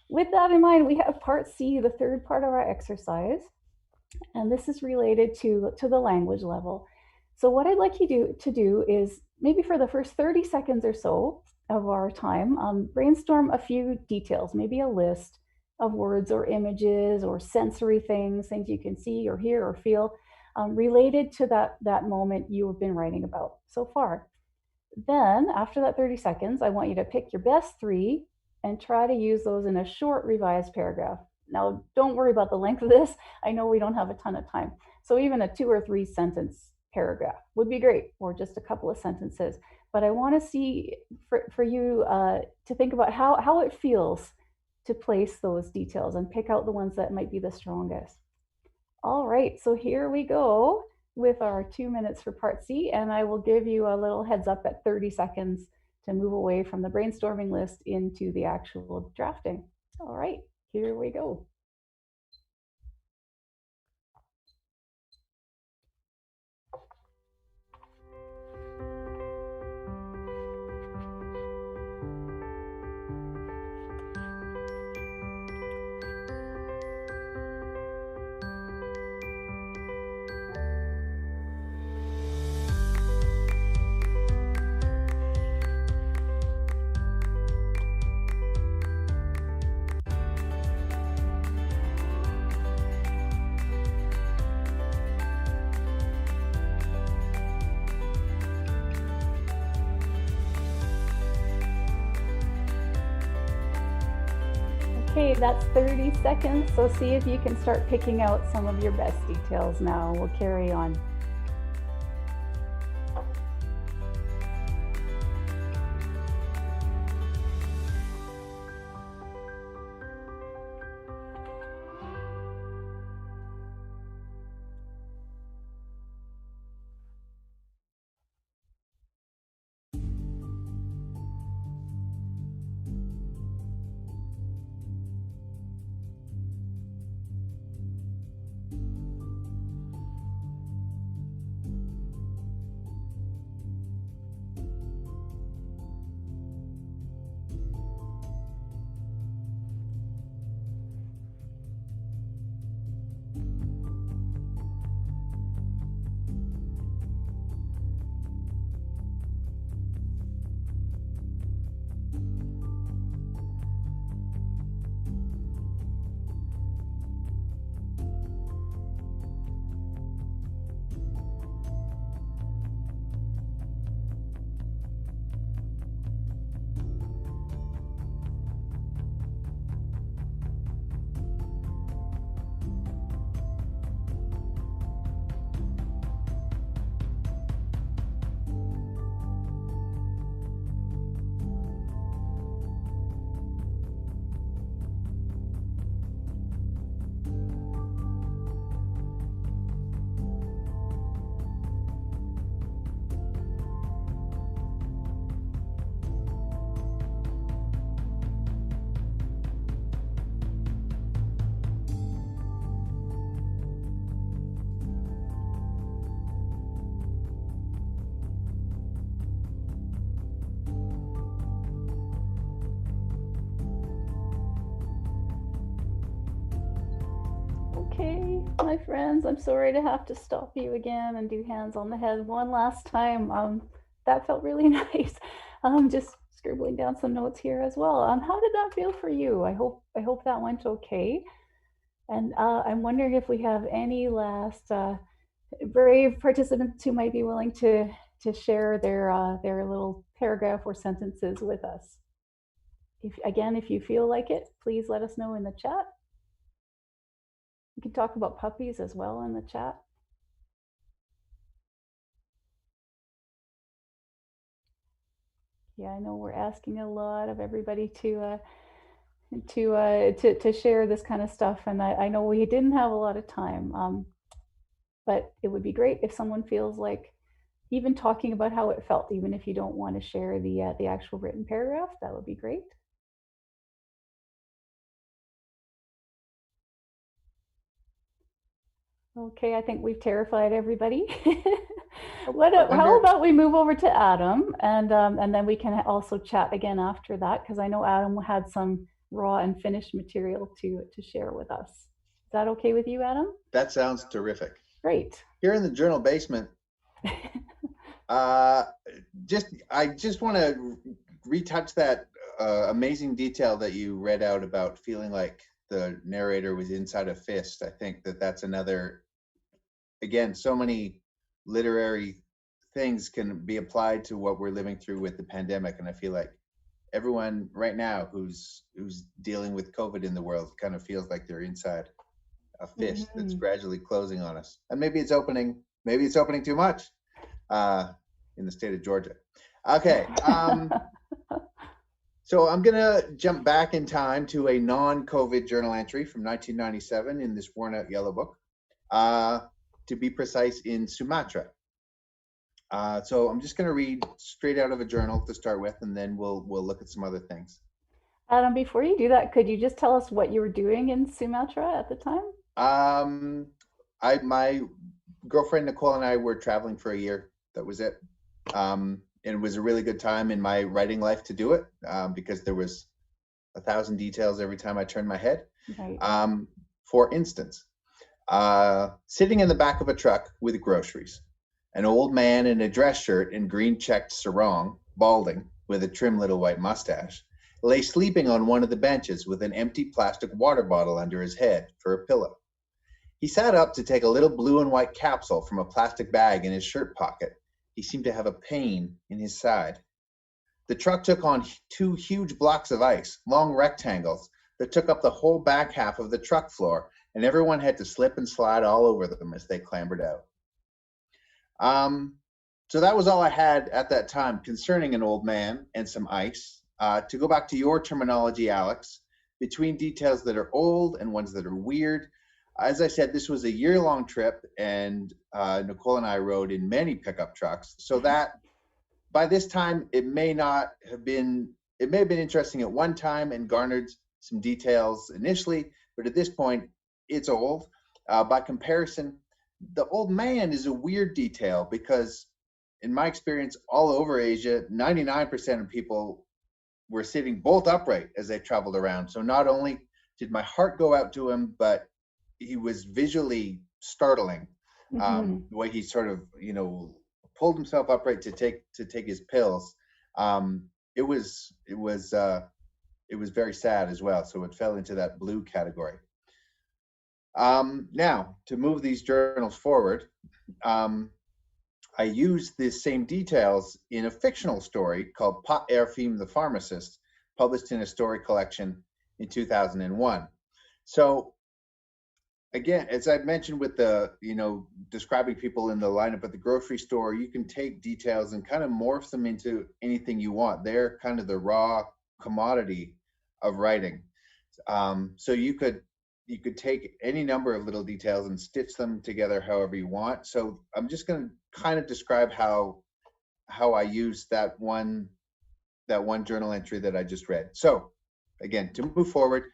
With that in mind, we have part C, the third part of our exercise. And this is related to the language level. So what I'd like you to do is maybe for the first 30 seconds or so of our time, brainstorm a few details, maybe a list of words or images or sensory things you can see or hear or feel related to that moment you have been writing about so far. Then after that 30 seconds, I want you to pick your best 3 and try to use those in a short revised paragraph. Now, don't worry about the length of this. I know we don't have a ton of time. So even a 2 or 3 sentence paragraph would be great, or just a couple of sentences. But I want to see for you to think about how it feels to place those details and pick out the ones that might be the strongest. All right, so here we go with our 2 minutes for part C, and I will give you a little heads up at 30 seconds to move away from the brainstorming list into the actual drafting. All right, here we go. Okay, that's 30 seconds, so see if you can start picking out some of your best details now. We'll carry on. Okay, my friends, I'm sorry to have to stop you again and do hands on the head one last time. That felt really nice. Just scribbling down some notes here as well. How did that feel for you? I hope that went okay. And I'm wondering if we have any last brave participants who might be willing to share their little paragraph or sentences with us. If you feel like it, please let us know in the chat. We can talk about puppies as well in the chat. Yeah, I know we're asking a lot of everybody to share this kind of stuff, and I know we didn't have a lot of time, but it would be great if someone feels like even talking about how it felt, even if you don't want to share the actual written paragraph, that would be great. Okay, I think we've terrified everybody. How about we move over to Adam, and then we can also chat again after that, because I know Adam had some raw and finished material to share with us. Is that okay with you, Adam? That sounds terrific. Great. Here in the journal basement, I just want to retouch that amazing detail that you read out about feeling like the narrator was inside a fist. I think that's another, again, so many literary things can be applied to what we're living through with the pandemic, and I feel like everyone right now who's dealing with COVID in the world kind of feels like they're inside a fist that's gradually closing on us. And maybe it's opening too much in the state of Georgia. Okay. So I'm going to jump back in time to a non-COVID journal entry from 1997 in this worn out yellow book, to be precise, in Sumatra. So I'm just going to read straight out of a journal to start with, and then we'll look at some other things. Adam, before you do that, could you just tell us what you were doing in Sumatra at the time? My girlfriend Nicole and I were traveling for a year. That was it. And it was a really good time in my writing life to do it, because there was 1,000 details every time I turned my head. Right. For instance, sitting in the back of a truck with groceries, an old man in a dress shirt and green checked sarong, balding, with a trim little white mustache, lay sleeping on one of the benches with an empty plastic water bottle under his head for a pillow. He sat up to take a little blue and white capsule from a plastic bag in his shirt pocket. He seemed to have a pain in his side. The truck took on 2 huge blocks of ice, long rectangles, that took up the whole back half of the truck floor, and everyone had to slip and slide all over them as they clambered out. So that was all I had at that time concerning an old man and some ice. To go back to your terminology, Alix, between details that are old and ones that are weird, as I said, this was a year-long trip, and Nicole and I rode in many pickup trucks. So that by this time, it may have been interesting at one time and garnered some details initially, but at this point, it's old. By comparison, the old man is a weird detail because, in my experience, all over Asia, 99% of people were sitting bolt upright as they traveled around. So not only did my heart go out to him, but he was visually startling. The way he sort of, pulled himself upright to take his pills. It was very sad as well. So it fell into that blue category. Now, to move these journals forward, I used the same details in a fictional story called Pot Erfim the Pharmacist, published in a story collection in 2001. So again, as I'd mentioned with the, describing people in the lineup at the grocery store, you can take details and kind of morph them into anything you want. They're kind of the raw commodity of writing. So you could take any number of little details and stitch them together however you want. So I'm just going to kind of describe how I use that one journal entry that I just read. So again, to move forward,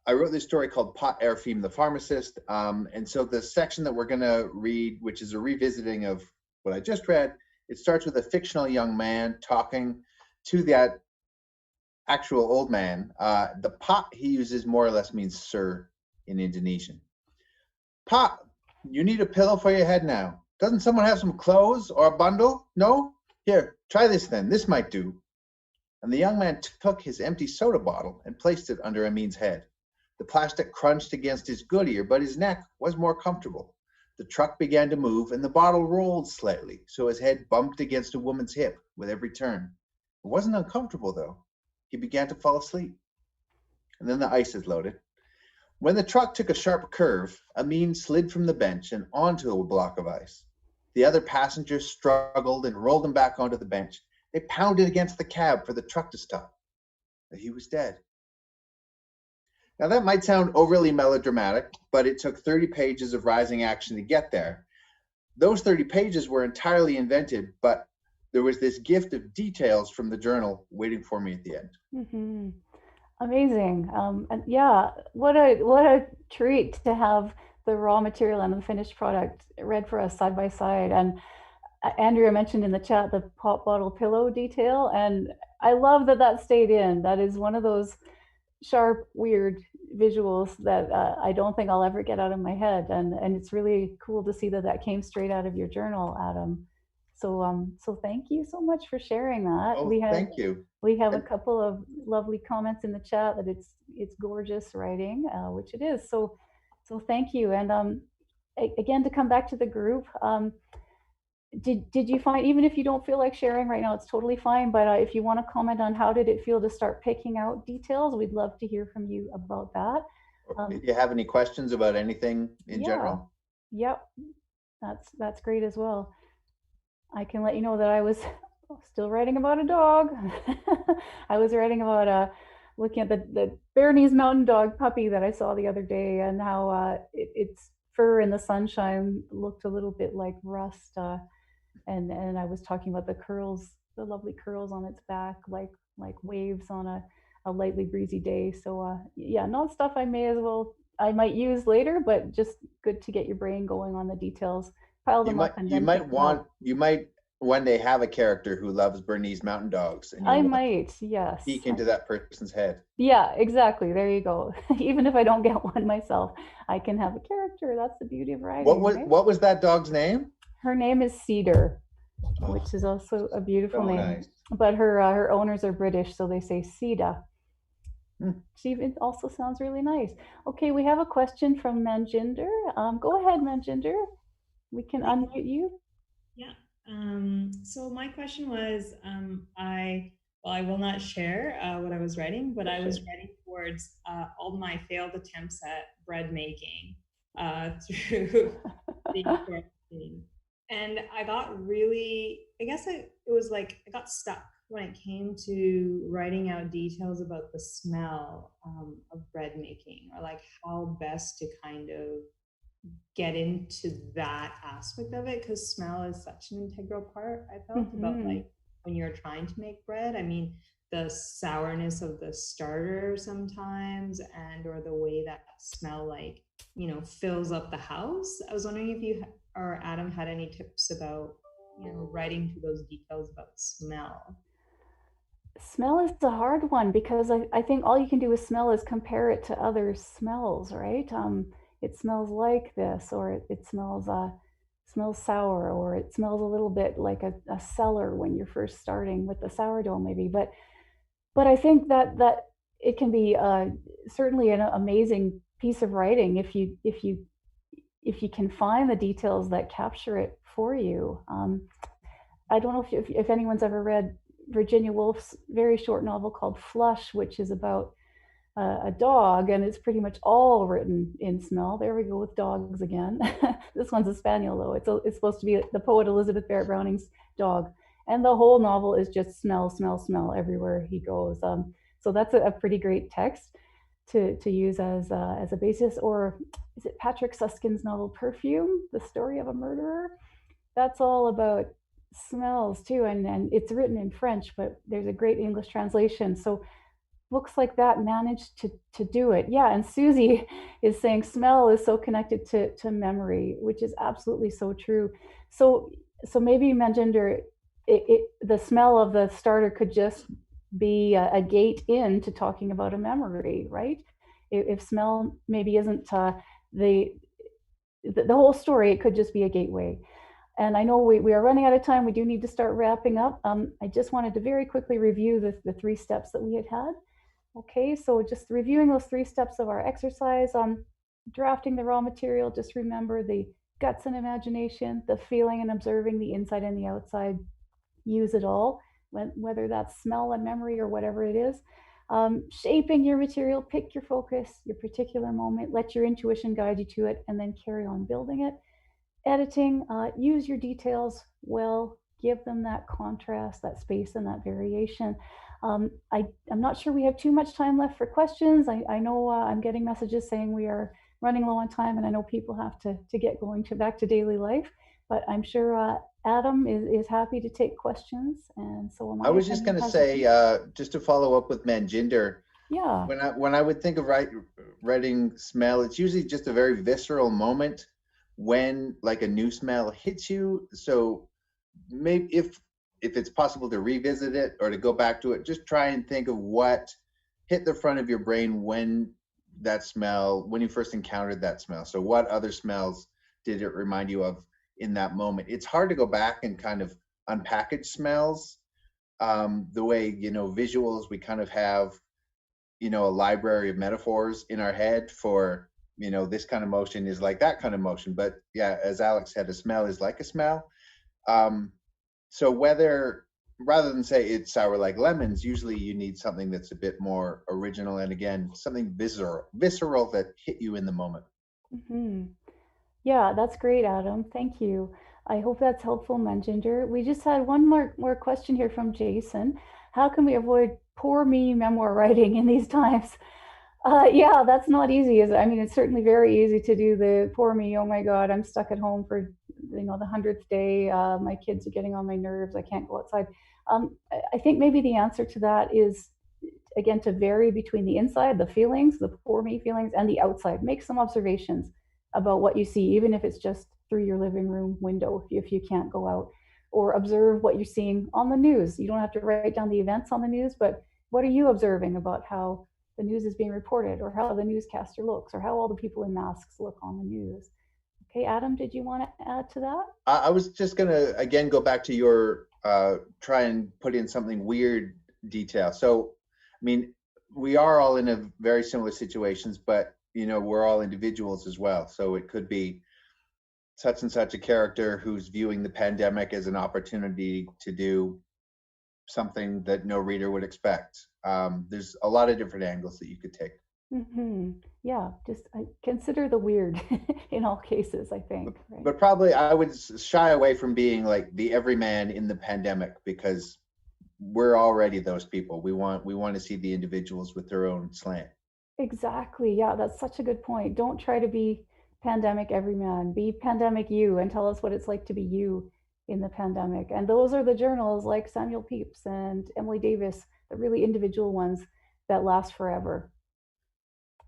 I wrote this story called Pot Erfim the Pharmacist. And so the section that we're going to read, which is a revisiting of what I just read, it starts with a fictional young man talking to that actual old man. The pot he uses more or less means sir in Indonesian. Pot, you need a pillow for your head now. Doesn't someone have some clothes or a bundle? No? Here, try this then. This might do. And the young man took his empty soda bottle and placed it under Amin's head. The plastic crunched against his good ear, but his neck was more comfortable. The truck began to move and the bottle rolled slightly, so his head bumped against a woman's hip with every turn. It wasn't uncomfortable though. He began to fall asleep. And then the ice is loaded. When the truck took a sharp curve, Amin slid from the bench and onto a block of ice. The other passengers struggled and rolled him back onto the bench. They pounded against the cab for the truck to stop. But he was dead. Now that might sound overly melodramatic, but it took 30 pages of rising action to get there. Those 30 pages were entirely invented, but there was this gift of details from the journal waiting for me at the end. Amazing. And yeah, what a treat to have the raw material and the finished product read for us side by side. And Andrea mentioned in the chat the pop bottle pillow detail, and I love that stayed in. That is one of those sharp, weird visuals that I don't think I'll ever get out of my head. And it's really cool to see that came straight out of your journal, Adam. So thank you so much for sharing that. Oh, thank you. We have a couple of lovely comments in the chat that it's gorgeous writing, which it is. So thank you. And again, to come back to the group, did you find, even if you don't feel like sharing right now, it's totally fine, but if you want to comment on how did it feel to start picking out details, we'd love to hear from you about that. If you have any questions about anything in Yeah. general. Yep, that's great as well. I can let you know that I was still writing about a dog. I was writing about looking at the Bernese Mountain Dog puppy that I saw the other day, and how its fur in the sunshine looked a little bit like rust. And I was talking about the curls, the lovely curls on its back, like waves on a lightly breezy day. So yeah, not stuff I might use later, but just good to get your brain going on the details. Pile them up and You then might pick them out. you might one day have a character who loves Bernese Mountain Dogs, and I you want might, to yes. peek into that person's head. Yeah, exactly. There you go. Even if I don't get one myself, I can have a character. That's the beauty of writing. Right? What was that dog's name? Her name is Cedar, which is also a beautiful name. Nice. But her owners are British, so they say Ceda. She also sounds really nice. Okay, we have a question from Manjinder. Go ahead, Manjinder. We can unmute you. Yeah. So my question was, I will not share what I was writing, but I was writing towards all my failed attempts at bread making through the quarantine. And I got really, I guess it was like, I got stuck when it came to writing out details about the smell of bread making, or like how best to kind of get into that aspect of it, because smell is such an integral part, I felt, about like when you're trying to make bread. I mean, the sourness of the starter sometimes, and or the way that smell, like, you know, fills up the house. I was wondering if you or Adam had any tips about, you know, writing to those details about smell. Smell is the hard one, because I think all you can do with smell is compare it to other smells, right? It smells like this, or it smells sour, or it smells a little bit like a cellar when you're first starting with the sourdough, maybe. But I think that it can be certainly an amazing piece of writing if you can find the details that capture it for you. I don't know if anyone's ever read Virginia Woolf's very short novel called Flush, which is about a dog, and it's pretty much all written in smell. There we go with dogs again. This one's a spaniel, though. It's supposed to be the poet Elizabeth Barrett Browning's dog, and the whole novel is just smell, smell, smell everywhere he goes. So that's a pretty great text to use as a basis. Or is it Patrick Susskind's novel Perfume, the story of a murderer? That's all about smells too, and it's written in French, but there's a great English translation. So books like that managed to do it. Yeah, and Susie is saying smell is so connected to memory, which is absolutely so true. So maybe Manjinder, the smell of the starter could just be a gate into talking about a memory, right? If smell maybe isn't the whole story, it could just be a gateway. And I know we are running out of time. We do need to start wrapping up. I just wanted to very quickly review the 3 steps that we had. Okay, so just reviewing those 3 steps of our exercise. Drafting the raw material, just remember the guts and imagination, the feeling and observing, the inside and the outside. Use it all, whether that's smell and memory or whatever it is. Shaping your material, pick your focus, your particular moment, let your intuition guide you to it, and then carry on building it. Editing, use your details well, give them that contrast, that space, and that variation. I'm not sure we have too much time left for questions. I know I'm getting messages saying we are running low on time, and I know people have to get going back to daily life, but I'm sure Adam is happy to take questions, and so am I. I was just going to say, just to follow up with Manjinder, yeah, when I would think of writing smell, it's usually just a very visceral moment when like a new smell hits you. So maybe if it's possible to revisit it or to go back to it, just try and think of what hit the front of your brain when you first encountered that smell. So what other smells did it remind you of in that moment? It's hard to go back and kind of unpackage smells the way, visuals, we kind of have, a library of metaphors in our head for, this kind of motion is like that kind of motion. But yeah, as Alix said, a smell is like a smell. So rather than say it's sour like lemons, usually you need something that's a bit more original and again, something visceral that hit you in the moment. Mm-hmm. Yeah, that's great, Adam. Thank you. I hope that's helpful, Manjinder. We just had one more question here from Jason. How can we avoid poor me memoir writing in these times? Yeah, that's not easy, is it? I mean, it's certainly very easy to do the poor me, oh my God, I'm stuck at home for the 100th day. My kids are getting on my nerves. I can't go outside. I think maybe the answer to that is, again, to vary between the inside, the feelings, the poor me feelings, and the outside. Make some observations about what you see, even if it's just through your living room window, if you can't go out, or observe what you're seeing on the news. You don't have to write down the events on the news, but what are you observing about how the news is being reported, or how the newscaster looks, or how all the people in masks look on the news? Okay, Adam, did you want to add to that? I was just going to, again, go back to your try and put in something weird detail. So, I mean, we are all in a very similar situations, but, we're all individuals as well. So it could be such and such a character who's viewing the pandemic as an opportunity to do something that no reader would expect. There's a lot of different angles that you could take. Mm-hmm. Yeah, just consider the weird in all cases, I think. Right? But probably I would shy away from being like the everyman in the pandemic, because we're already those people. We want to see the individuals with their own slant. Exactly. Yeah, that's such a good point. Don't try to be pandemic everyman. Be pandemic you, and tell us what it's like to be you in the pandemic. And those are the journals like Samuel Pepys and Emily Davis, the really individual ones that last forever.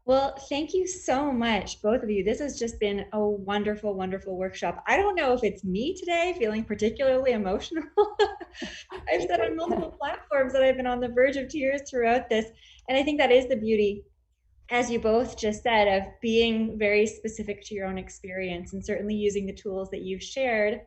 Well, thank you so much, both of you. This has just been a wonderful, wonderful workshop. I don't know if it's me today feeling particularly emotional. I've said on multiple platforms that I've been on the verge of tears throughout this. And I think that is the beauty, as you both just said, of being very specific to your own experience, and certainly using the tools that you've shared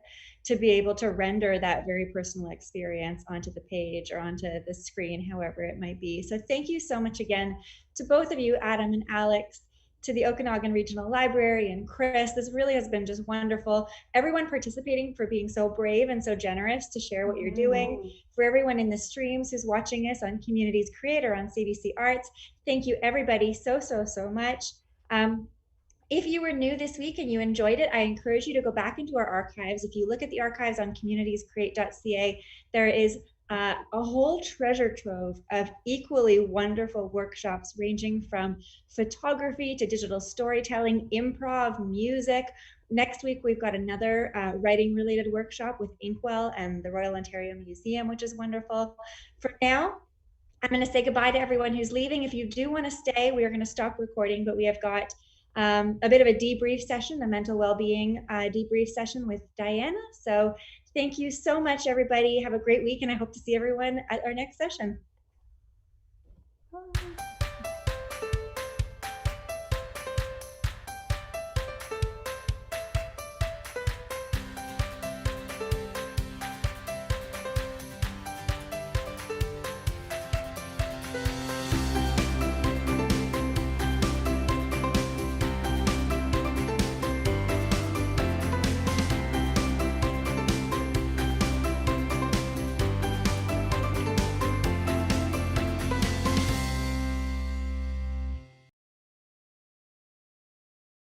to be able to render that very personal experience onto the page or onto the screen, however it might be. So thank you so much again to both of you, Adam and Alix, to the Okanagan Regional Library and Chris. This really has been just wonderful. Everyone participating for being so brave and so generous to share what you're doing. For everyone in the streams who's watching us on Communities Creator on CBC Arts, thank you everybody so much. If you were new this week and you enjoyed it, I encourage you to go back into our archives. If you look at the archives on communitiescreate.ca, there is a whole treasure trove of equally wonderful workshops ranging from photography to digital storytelling, improv, music. Next week, we've got another writing-related workshop with Inkwell and the Royal Ontario Museum, which is wonderful. For now, I'm going to say goodbye to everyone who's leaving. If you do want to stay, we are going to stop recording, but we have got a bit of a debrief session, a mental well-being debrief session with Diana. So thank you so much, everybody. Have a great week, and I hope to see everyone at our next session.